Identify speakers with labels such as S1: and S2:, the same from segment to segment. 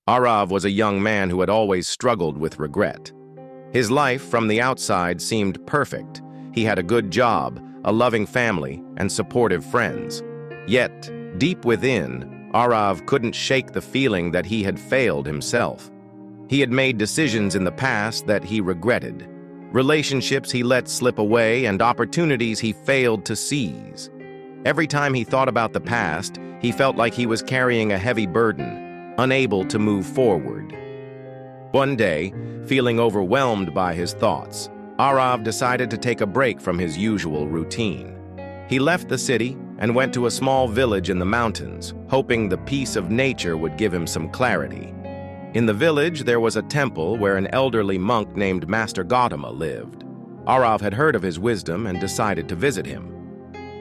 S1: Arav was a young man who had always struggled with regret. His life from the outside seemed perfect. He had a good job, a loving family, and supportive friends. Yet, deep within, Arav couldn't shake the feeling that he had failed himself. He had made decisions in the past that he regretted, relationships he let slip away, and opportunities he failed to seize. Every time he thought about the past, he felt like he was carrying a heavy burden, unable to move forward. One day, feeling overwhelmed by his thoughts, Arav decided to take a break from his usual routine. He left the city and went to a small village in the mountains, hoping the peace of nature would give him some clarity. In the village, there was a temple where an elderly monk named Master Gautama lived. Arav had heard of his wisdom and decided to visit him.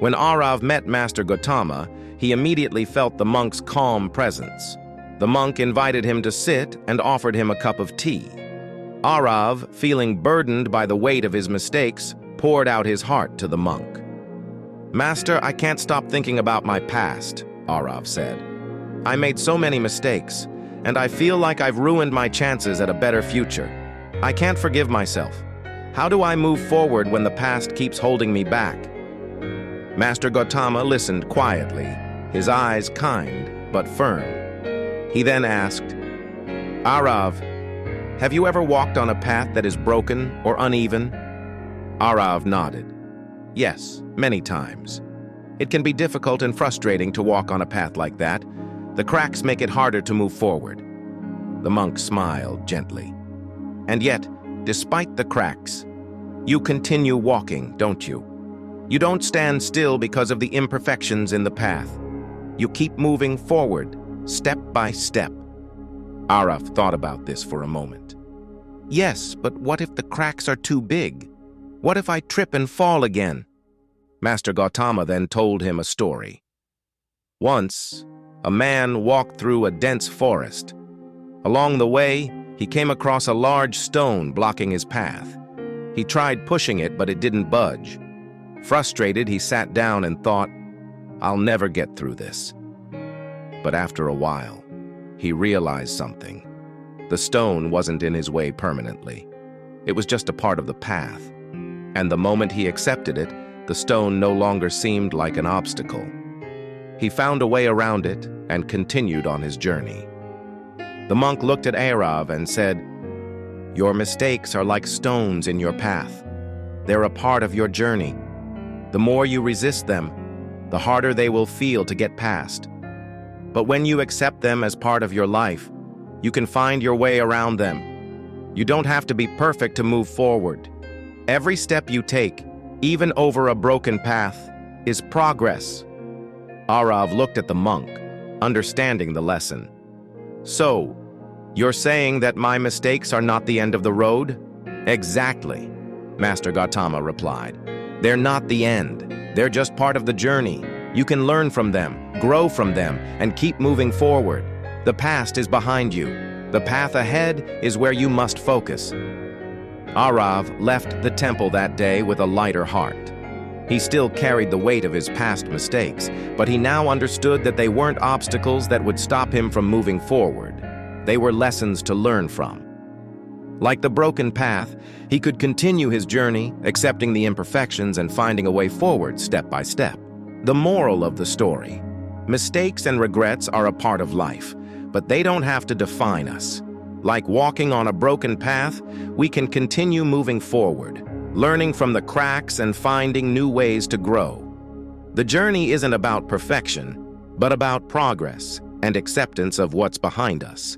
S1: When Arav met Master Gautama, he immediately felt the monk's calm presence. The monk invited him to sit and offered him a cup of tea. Arav, feeling burdened by the weight of his mistakes, poured out his heart to the monk. "Master, I can't stop thinking about my past," Arav said. "I made so many mistakes, and I feel like I've ruined my chances at a better future. I can't forgive myself. How do I move forward when the past keeps holding me back?" Master Gautama listened quietly, his eyes kind but firm. He then asked, "Arav, have you ever walked on a path that is broken or uneven?" Arav nodded. "Yes, many times. It can be difficult and frustrating to walk on a path like that. The cracks make it harder to move forward." The monk smiled gently. "And yet, despite the cracks, you continue walking, don't you? You don't stand still because of the imperfections in the path. You keep moving forward, step by step." Arav thought about this for a moment. "Yes, but what if the cracks are too big? What if I trip and fall again?" Master Gautama then told him a story. Once, a man walked through a dense forest. Along the way, he came across a large stone blocking his path. He tried pushing it, but it didn't budge. Frustrated, he sat down and thought, "I'll never get through this." But after a while, he realized something. The stone wasn't in his way permanently. It was just a part of the path. And the moment he accepted it, the stone no longer seemed like an obstacle. He found a way around it and continued on his journey. The monk looked at Arav and said, "Your mistakes are like stones in your path. They're a part of your journey. The more you resist them, the harder they will feel to get past. But when you accept them as part of your life, you can find your way around them. You don't have to be perfect to move forward. Every step you take, even over a broken path, is progress." Arav looked at the monk, understanding the lesson. "So, you're saying that my mistakes are not the end of the road?" "Exactly," Master Gautama replied. "They're not the end. They're just part of the journey. You can learn from them, grow from them, and keep moving forward. The past is behind you. The path ahead is where you must focus." Arav left the temple that day with a lighter heart. He still carried the weight of his past mistakes, but he now understood that they weren't obstacles that would stop him from moving forward. They were lessons to learn from. Like the broken path, he could continue his journey, accepting the imperfections and finding a way forward step by step. The moral of the story: mistakes and regrets are a part of life, but they don't have to define us. Like walking on a broken path, we can continue moving forward, learning from the cracks and finding new ways to grow. The journey isn't about perfection, but about progress and acceptance of what's behind us.